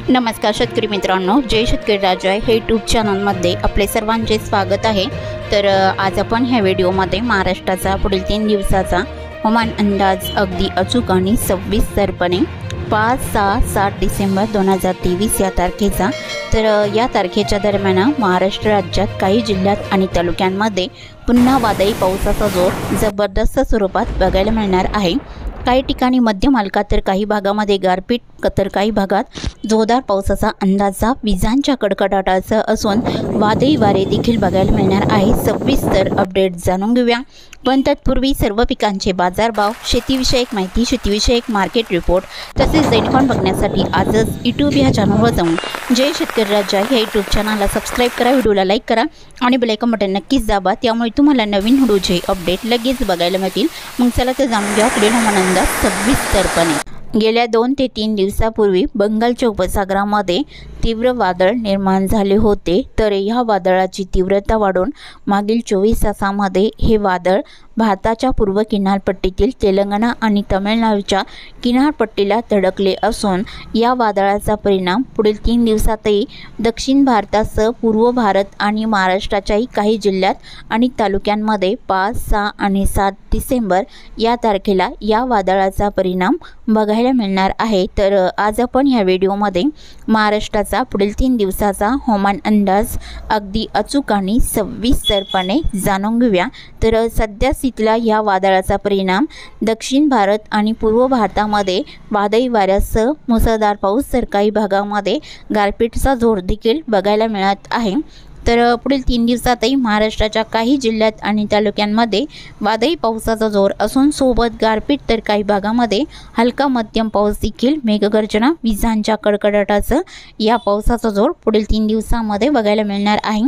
नमस्कार शेतकरी मित्रांनो, जय शेतकरी राजा हे यूट्यूब चॅनलमध्ये आपले सर्वांचे स्वागत आहे। तर आज आपण ह्या व्हिडिओमध्ये महाराष्ट्राचा पुढील 3 दिवसाचा हवामान अंदाज अगदी अचूक आणि सविस्तरपणे 5, 6, 7 डिसेंबर 2023 या तारखेचा। तर या तारखेच्या दरम्यान महाराष्ट्र राज्यात काही जिल्ह्यात आणि तालुक्यांमध्ये पुन्हा वादळी पावसाचा जोर जबरदस्त स्वरूपात बघायला मिळणार आहे। काही ठिकाणी मध्यम हलका तर काही भागामध्ये गारपीट तर काही भागात जोरदार पावसाचा अंदाजा विजांच्या कडकडाटाचा असून वादळी वारे देखील बघायला मिळणार आहे। सविस्तर अपडेट जाणून घेऊया, पण तत्पूर्वी सर्व पिकांचे बाजारभाव, शेतीविषयक माहिती, शेतीविषयक मार्केट रिपोर्ट तसेच दैनिक बघण्यासाठी आजच यूट्यूब या चॅनलवर जाऊन जय शेतकरी राजा या यूट्यूब चॅनलला सबस्क्राईब करा, व्हिडिओला लाईक करा आणि बेल आयकॉन बटन नक्कीच दाबा, त्यामुळे तुम्हाला नवीन व्हिडिओचे अपडेट लगेच बघायला मिळतील। मग चला तर जाणून घ्या पुढील हवामान अंदाज सविस्तरपणे। गेल्या 2 ते 3 दिवसापूर्वी बंगालच्या उपसागरामध्ये तीव्र वादळ निर्माण झाले होते। तर या वादळाची तीव्रता वाढून मागील 24 तासांमध्ये हे वादळ भारताच्या पूर्व किनारपट्टीतील तेलंगणा आणि तमिळनाडूच्या किनारपट्टीला धडकले असून या वादळाचा परिणाम पुढील 3 दिवसातही दक्षिण भारतासह पूर्व भारत आणि महाराष्ट्राच्याही काही जिल्ह्यात आणि तालुक्यांमध्ये 5, 6 आणि 7 डिसेंबर या तारखेला या वादळाचा परिणाम बघायला मिळणार आहे। तर आज आपण या व्हिडिओमध्ये महाराष्ट्राचा पुढील 3 दिवसाचा हवामान अंदाज अगदी अचूक आणि सविस्तरपणे जाणून घेऊया। तर सध्या स्थितीला या वादळाचा परिणाम दक्षिण भारत आणि पूर्व भारतामध्ये वादळी वाऱ्यासह मुसळधार पाऊस तर काही भागामध्ये गारपीटचा जोर देखील बघायला मिळत आहे। तर पुढील 3 दिवसातही महाराष्ट्राच्या काही जिल्ह्यात आणि तालुक्यांमध्ये वादळी पावसाचा जोर असून सोबत गारपीट तर काही भागामध्ये हलका मध्यम पाऊस देखील, मेघगर्जना, विजांच्या कडकडाटासह या पावसाचा जोर पुढील 3 दिवसांमध्ये बघायला मिळणार आहे।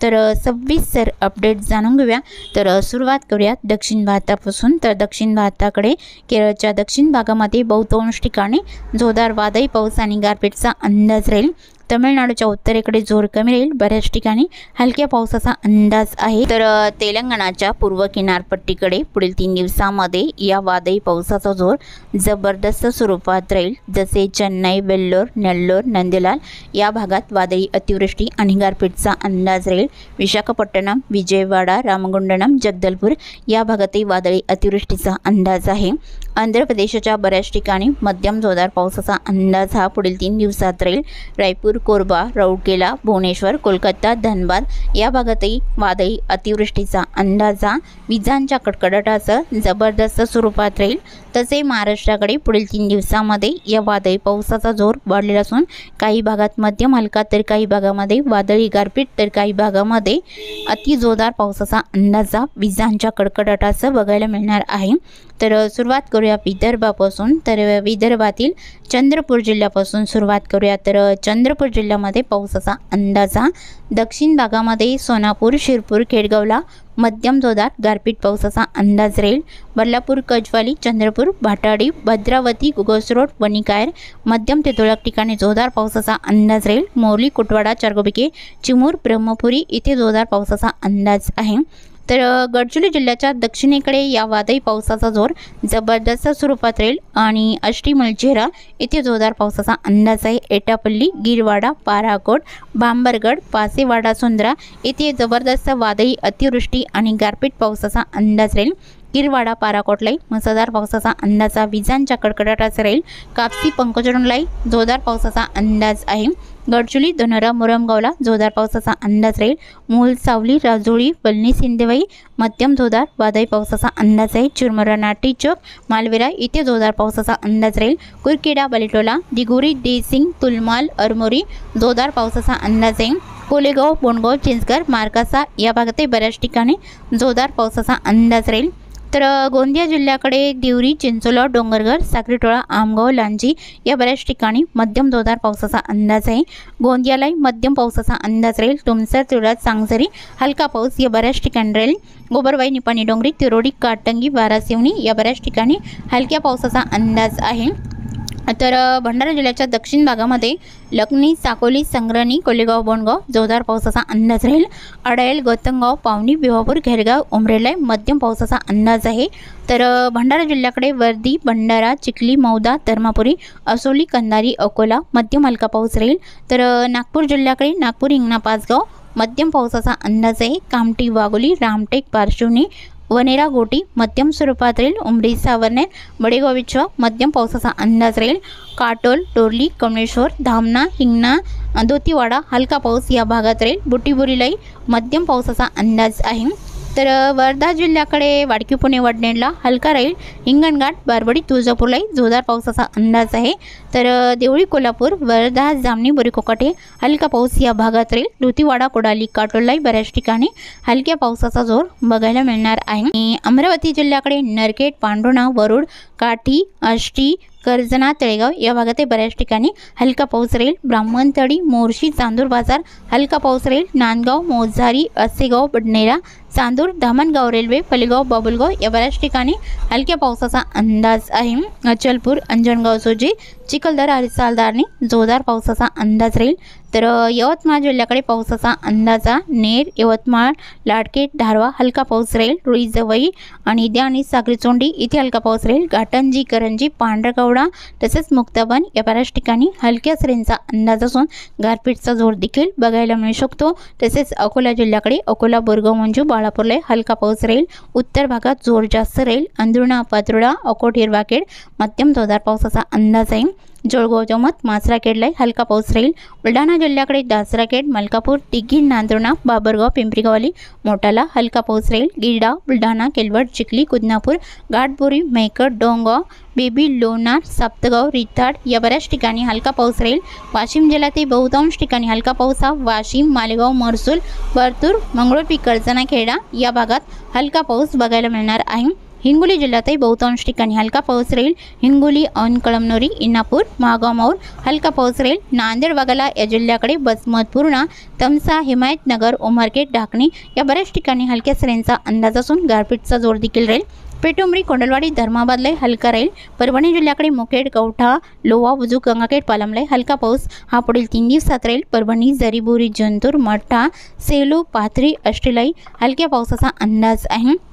तर सविस्तर अपडेट जाणून घेऊया। तर सुरुवात करूयात दक्षिण भारतापासून। तर दक्षिण भारताकडे केरळच्या दक्षिण भागामध्ये बहुतांश ठिकाणी जोरदार वादळी पाऊस आणि गारपीटचा अंदाज राहील। तमिळनाडूच्या उत्तरेकडे जोर कमी राहील, बऱ्याच ठिकाणी हलक्या पावसाचा अंदाज आहे। तर तेलंगणाच्या पूर्व किनारपट्टीकडे पुढील 3 दिवसांमध्ये या वादळी पावसाचा जोर जबरदस्त स्वरूपात राहील। जसे चेन्नई, वेल्लोर, नेल्लोर, नंदलाल या भागात वादळी अतिवृष्टी आणि गारपीटचा अंदाज राहील। विशाखापट्टणम, विजयवाडा, रामगुंडम, जगदलपूर या भागातही वादळी अतिवृष्टीचा अंदाज आहे। आंध्र प्रदेशच्या बऱ्याच ठिकाणी मध्यम जोरदार पावसाचा अंदाज हा पुढील 3 दिवसात राहील। रायपूर, कोरबा, राउरकेला, भुवनेश्वर, कोलकाता, धनबाद या भागातही वादळी अतिवृष्टीचा अंदाजा विजांच्या कडकडाटाचा जबरदस्त स्वरूपात राहील। तसे महाराष्ट्राकडे पुढील 3 दिवसांमध्ये या वादळी पावसाचा जोर वाढलेला असून काही भागात मध्यम हलका तर काही भागामध्ये वादळी गारपीट तर काही भागामध्ये अति जोरदार पावसाचा अंदाजा विजांच्या कडकडाटाचा बघायला मिळणार आहे। तर सुरुवात करूया विदर्भापासून। तर विदर्भातील चंद्रपूर जिल्ह्यापासून सुरुवात करूया। तर चंद्रपूर जिल्ह्यामध्ये पावसाचा अंदाजा दक्षिण भागामध्ये सोनापूर, शिरपूर, खेडगावला मध्यम जोरदार गारपीट पावसाचा अंदाज राहील। बल्लापूर, कजवाली, चंद्रपूर, भाटाडी, भद्रावती, घोगसरोड, वणिकायर मध्यम ते तुरळक ठिकाणी जोरदार पावसाचा अंदाज राहील। मोरली, कुटवाडा, चारगोबिके, चिमूर, ब्रह्मपुरी इथे जोरदार पावसाचा अंदाज आहे। तर गडचिरोली जिल्ह्याच्या दक्षिणेकडे या वादळी पावसाचा जोर जबरदस्त स्वरूपात राहील आणि आष्टी, मलचेहरा इथे जोरदार पावसाचा अंदाज आहे। एटापल्ली, गिरवाडा, पाराकोट, बांबरगड, पासेवाडा, सुंदरा इथे जबरदस्त वादळी अतिवृष्टी आणि गारपीट पावसाचा अंदाज राहील। गिरवाडा, पाराकोटलाई मुसळधार पावसाचा अंदाजा विजांच्या कडकडाटाचा राहील। कापसी, पंकजरनलाई जोरदार पावसाचा अंदाज आहे। गडचिरोली, धनोरा, मुरमगावला जोरदार पावसाचा अंदाज राहील। मूल, सावली, राजोळी, पलनी, सिंदेवाई मध्यम जोरदार वादळी पावसाचा अंदाज आहे। चिरमुरा, नाटी चौक, मालवेरा इथे जोरदार पावसाचा अंदाज राहील। कुरखेडा, बलिटोला, दिगोरी, देसिंग, तुलमाल, अरमोरी जोरदार पावसाचा अंदाज आहे। कोलेगाव, बोंडगाव, चिंचघर, मार्कासा या भागातही बऱ्याच ठिकाणी जोरदार पावसाचा अंदाज राहील। तर गोंदिया जिल्ह्याकडे देवरी, चिंचोला, डोंगरघर, साक्रीटोळा, आमगाव, लांजी या बऱ्याच ठिकाणी मध्यम जोरदार पावसाचा अंदाज आहे। गोंदियालाही मध्यम पावसाचा अंदाज राहील। तुमसर, तिवरा, सांगसरी हलका पाऊस या बऱ्याच ठिकाणी राहील। गोबरवाई, निपाणी, डोंगरी, तिरोडी, काटंगी, वारासिवनी या बऱ्याच ठिकाणी हलक्या पावसाचा अंदाज आहे। तर भंडारा जिल्ह्याच्या दक्षिण भागामध्ये लखनी, साकोली, संग्रानी, कोलेगाव, बोंडगाव जोरदार पावसाचा अंदाज राहील। अडायल, गौतमगाव, पावनी, भिवापूर, घेरगाव, उमरेला मध्यम पावसाचा अंदाज आहे। तर भंडारा जिल्ह्याकडे वर्दी, भंडारा, चिखली, मौदा, धर्मापुरी, असोली, कंधारी, अकोला मध्यम हलका पाऊस राहील। तर नागपूर जिल्ह्याकडे नागपूर, हिंगणा, पाचगाव मध्यम पावसाचा अंदाज आहे। कामठी, वाघोली, रामटेक, पारशिवनी, वनेरा, गोटी मध्यम स्वरूपात राहील। उमरी, सावर्णेर, बडेगाव, विछवा मध्यम पावसाचा अंदाज राहील। काटोल, टोरली, कमळेश्वर, धामणा, हिंगणा, दोतीवाडा हलका पाऊस या भागात राहील। बुटीबोरीलाही मध्यम पावसाचा अंदाज आहे। तर वर्धा जिल्ह्याकडे वाडकी, पुणे, वडनेरला हलका राहील। हिंगणघाट, बारबडी, तुळजापूरलाही जोरदार पावसाचा अंदाज आहे। तर देवळी, कोल्हापूर, वर्धा, जामणी, बोरीकोकाटे हलका पाऊस या भागात राहील। दुतीवाडा, कोडाली, काटोललाही बऱ्याच ठिकाणी हलक्या पावसाचा जोर बघायला मिळणार आहे। आणि अमरावती जिल्ह्याकडे नरखेड, पांडुणा, वरुड, काठी, आष्टी, कर्जना, तळेगाव या भागात बऱ्याच ठिकाणी हलका पाऊस राहील। ब्राह्मणतडी, मोर्शी, चांदूर बाजार हलका पाऊस राहील। नांदगाव, मोझारी, असेगाव, बडनेरा, चांदूर, धामणगाव रेल्वे, फलेगाव, बाबुलगाव या बऱ्याच ठिकाणी हलक्या पावसाचा अंदाज आहे। अचलपूर, अंजनगाव, सोजी, चिखलदरा, हरिसालदारणी जोरदार पावसाचा अंदाज राहील। तर यवतमाळ जिल्ह्याकडे पावसाचा अंदाजा नेर, यवतमाळ, लाडकेट, धारवा हलका पाऊस राहील। रुई, जवई आणि द्या आणि सागरीचोंडी इथे हलका पाऊस राहील। घाटंजी, करंजी, पांढरकवडा तसेच मुक्ताबन या बऱ्याच ठिकाणी हलक्या सरींचा अंदाज असून गारपीटचा जोर देखील बघायला मिळू शकतो। तसेच अकोला जिल्ह्याकडे अकोला, बोरगाव, मंजू, बाळापूरला हलका पाऊस राहील। उत्तर भागात जोर जास्त राहील। अंदुणा, पात्रोडा, अकोट, हिरवाखेड मध्यम जोरदार पावसाचा अंदाज आहे। जळगाव, जमत, मासराखेडला हलका पाऊस राहील। बुलढाणा जिल्ह्याकडे दासराखेड, मलकापूर, टिगी, नांदुर्णा, बाबरगाव, पिंपरीगावली मोठाला हलका पाऊस राहील। गिरडा, बुलढाणा, केलवड, चिखली, कुदनापूर, घाटबोरी, मेहकर, डोंगाव, बेबी, लोणार, साप्तगाव, रिताड या बऱ्याच ठिकाणी हलका पाऊस राहील। वाशिम जिल्ह्यातील बहुतांश ठिकाणी हलका पाऊस हा वाशिम, मालेगाव, महसूल, परतूर, मंगळूरपी, कर्जना, खेडा या भागात हलका पाऊस बघायला मिळणार आहे। हिंगोली जिल्ह्यातही बहुतांश ठिकाणी हलका पाऊस राहील। हिंगोली, औंध, कळमनुरी, इनापूर, महागाव, माऊर हलका पाऊस राहील। नांदेड वगळता या जिल्ह्याकडे बसमत, पूर्णा, तमसा, हिमायतनगर, उमरखेड, ढाकणी या बऱ्याच ठिकाणी हलक्या सरींचा अंदाज असून गारपीटचा जोर देखील राहील। पेटुंबरी, कोंडलवाडी, धर्माबादलाही हलका राहील। परभणी जिल्ह्याकडे मुखेड, कवठा, लोहा, बुजुक, गंगाखेड, पालमलाही हलका पाऊस हा पुढील 3 दिवसात राहील। परभणी, जरीबोरी, जंतूर, मठा, सेलू, पाथरी, अष्टीलाही हलक्या पावसाचा अंदाज आहे।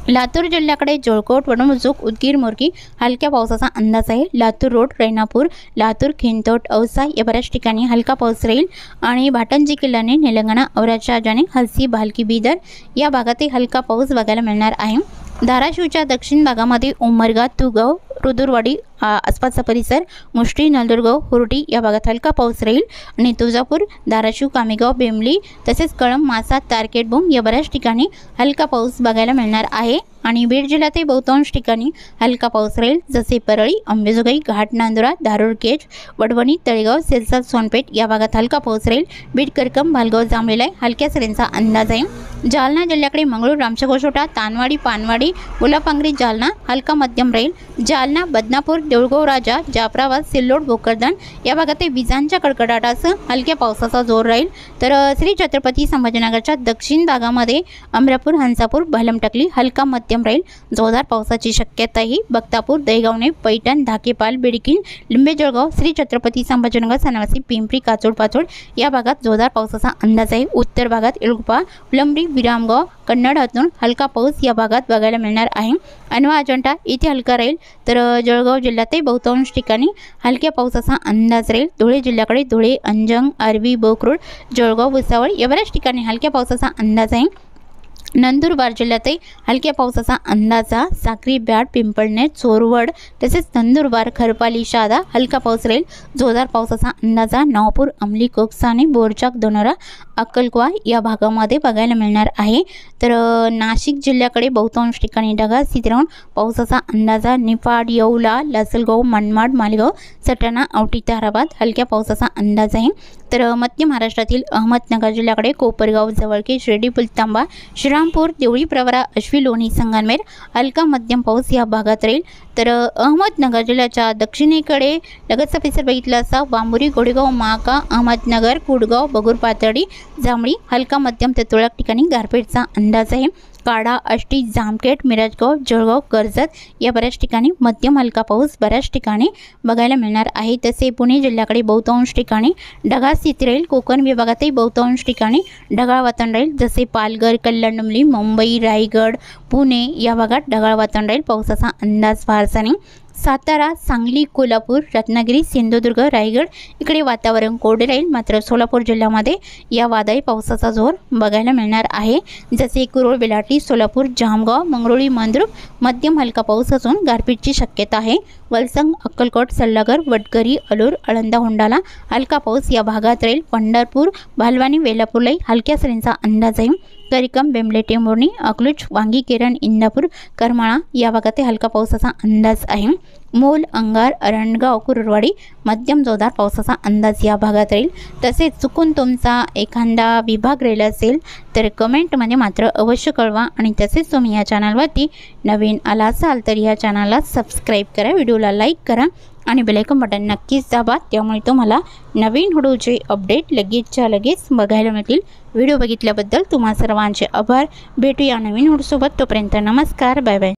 लातूर जिल्ह्याकडे जळकोट, वडमुजुक, उदगीर, मोरकी हलक्या पावसाचा अंदाज आहे। लातूर रोड, रेणापूर, लातूर, खिंतोट, औसा या बऱ्याच ठिकाणी हलका पाऊस राहील। आणि भाटंजी किल्ल्याने, निलंगणा, औराच्या जाणे, हलसी, भालकी, बिदर या भागातही हलका पाऊस बघायला मिळणार आहे। धाराशिवच्या दक्षिण भागामध्ये उमरगा, तुगाव, रुदुरवाडी आसपासचा परिसर, मुष्टी, नलदुर्गाव, हुरटी या भागात हलका पाऊस राहील। आणि तुळजापूर, धाराशिव, कामेगाव, बेमली तसेच कळंब, मासा, तारकेट, बोम या बऱ्याच ठिकाणी हलका पाऊस बघायला मिळणार आहे। आणि बीड जिल्ह्यातही बहुतांश ठिकाणी हलका पाऊस राहील, जसे परळी, अंबेजोगाई, घाट, नांदुरा, धारूर, केज, वडवणी, तळेगाव, सिरसा, सोनपेठ या भागात हलका पाऊस राहील। बीड, करकम, भालगाव, जांभलेला हलक्या सरींचा अंदाज आहे। जालना जिल्ह्याकडे मंगळूर, रामशेकोशोटा, तानवाडी, पानवाडी, गुलापांगरी, जालना हलका मध्यम राहील। जालना, बदनापूर, देऊळगाव, राजा, जाफराबाद, सिल्लोड, भोकरदन या भागात विजांच्या कडकडाटासह हलक्या पावसाचा जोर राहील। तर श्री छत्रपती संभाजीनगरच्या दक्षिण भागामध्ये अमरापूर, हंसापूर, भालमटकली हलका मध्यम राहील। जोरदार पावसाची शक्यताही बक्तापूर, दहेगावणे, पैठण, धाकेपाल, बिडकीन, लिंबे, जळगाव, श्री छत्रपती संभाजीनगर, सनवासी, पिंपरी, काचोड, पाचोड या भागात जोरदार पावसाचा अंदाज आहे। उत्तर भागात इळकुपा, फुलंब्री, विरामगाव, कन्नड, हातून हलका पाऊस या भागात बघायला मिळणार आहे। अनवा, अजंठा इथे हलका राहील। तर जळगाव जिल्ह्यातही बहुतांश ठिकाणी हलक्या पावसाचा अंदाज राहील। धुळे जिल्ह्याकडे धुळे, अंजंग, आर्वी, बोकरूड, जळगाव, भुसावळ या बऱ्याच ठिकाणी हलक्या पावसाचा अंदाज आहे। नंदुरबार जिल्ह्यातही हलक्या पावसाचा अंदाजा। साक्री, ब्याड, पिंपळनेर, चोरवड तसेच नंदुरबार, खरपाली, शादा हलका पाऊस राहील। जोरदार पावसाचा अंदाजा नवापूर, अंमली, कोकसाने, बोरचाक, दोनोरा, अक्कलकुवा या भागामध्ये बघायला मिळणार आहे। तर नाशिक जिल्ह्याकडे बहुतांश ठिकाणी ढगाळ स्थिती राहून पावसाचा अंदाजा। निफाड, येवला, लासलगाव, मनमाड, मालेगाव, सटाणा, औटी, ताराबाद हलक्या पावसाचा अंदाज आहे। तर मध्य महाराष्ट्रातील अहमदनगर जिल्ह्याकडे कोपरगाव, जवळके, शिर्डी, पुलतांबा, श्रीरामपूर, देवळी, प्रवरा, अश्वी, लोणी, संगमनेर हलका मध्यम पाऊस या भागात राहील। तर अहमदनगर जिल्ह्याच्या दक्षिणेकडे लगतचा परिसर बघितला असता वांबुरी, गोडेगाव, महाका, अहमदनगर, कुडगाव, बगूर, पातळी, जांभळी हलका मध्यम ते तुरळक ठिकाणी गारपीटचा अंदाज आहे। काडा, आष्टी, जामखेड, मिरजगाव, जळगाव, कर्जत या बऱ्याच ठिकाणी मध्यम हलका पाऊस बऱ्याच ठिकाणी बघायला मिळणार आहे। तसे पुणे जिल्ह्याकडे बहुतांश ठिकाणी ढगाळ स्थिती राहील। कोकण विभागातही बहुतांश ठिकाणी ढगाळ वातावरण राहील। जसे पालघर, कल्याण, मुंबई, रायगड, पुणे या भागात ढगाळ वातावरण राहील। पावसाचा अंदाज फारसा नाही। सातारा, सांगली, कोल्हापूर, रत्नागिरी, सिंधुदुर्ग, रायगड इकडे वातावरण कोरडे राहील। मात्र सोलापूर जिल्ह्यामध्ये या वादळी पावसाचा जोर बघायला मिळणार आहे। जसे कुरोळ, बेलाटी, सोलापूर, जामगाव, मंगरुळी, मंद्रुप मध्यम हलका पाऊस असून गारपीटची शक्यता आहे। वलसंग, अक्कलकोट, सल्लागर, वडगरी, अलूर, आळंदा, होंडाला हलका पाऊस या भागात राहील। पंढरपूर, भालवानी, वेलापूरलाही हलक्या सरींचा अंदाज आहे। करिकम, बेंबले, टेंभुर्णी, अकलूज, वांगी, केरन, इंदापूर, करमाळा या भागात हलका पावसाचा अंदाज आहे। मोल, अंगार, अरणगाव, कुरुरवाडी मध्यम जोरदार पावसाचा अंदाज या भागात राहील। तसेच चुकून तुमचा एखादा विभाग राहिला असेल तर कमेंटमध्ये मात्र अवश्य कळवा। आणि तसेच तुम्ही या चॅनलवरती नवीन आला असाल तर या चॅनलला सबस्क्राईब करा, व्हिडिओला लाईक करा आणि बेल आयकॉन बटन नक्कीच दाबा, त्यामुळे तुम्हाला नवीन व्हिडिओचे अपडेट लगेचच्या लगेच बघायला मिळतील। व्हिडिओ बघितल्याबद्दल तुम्हा सर्वांचे आभार। भेटूया नवीन व्हिडिओसोबत, तोपर्यंत नमस्कार, बाय बाय।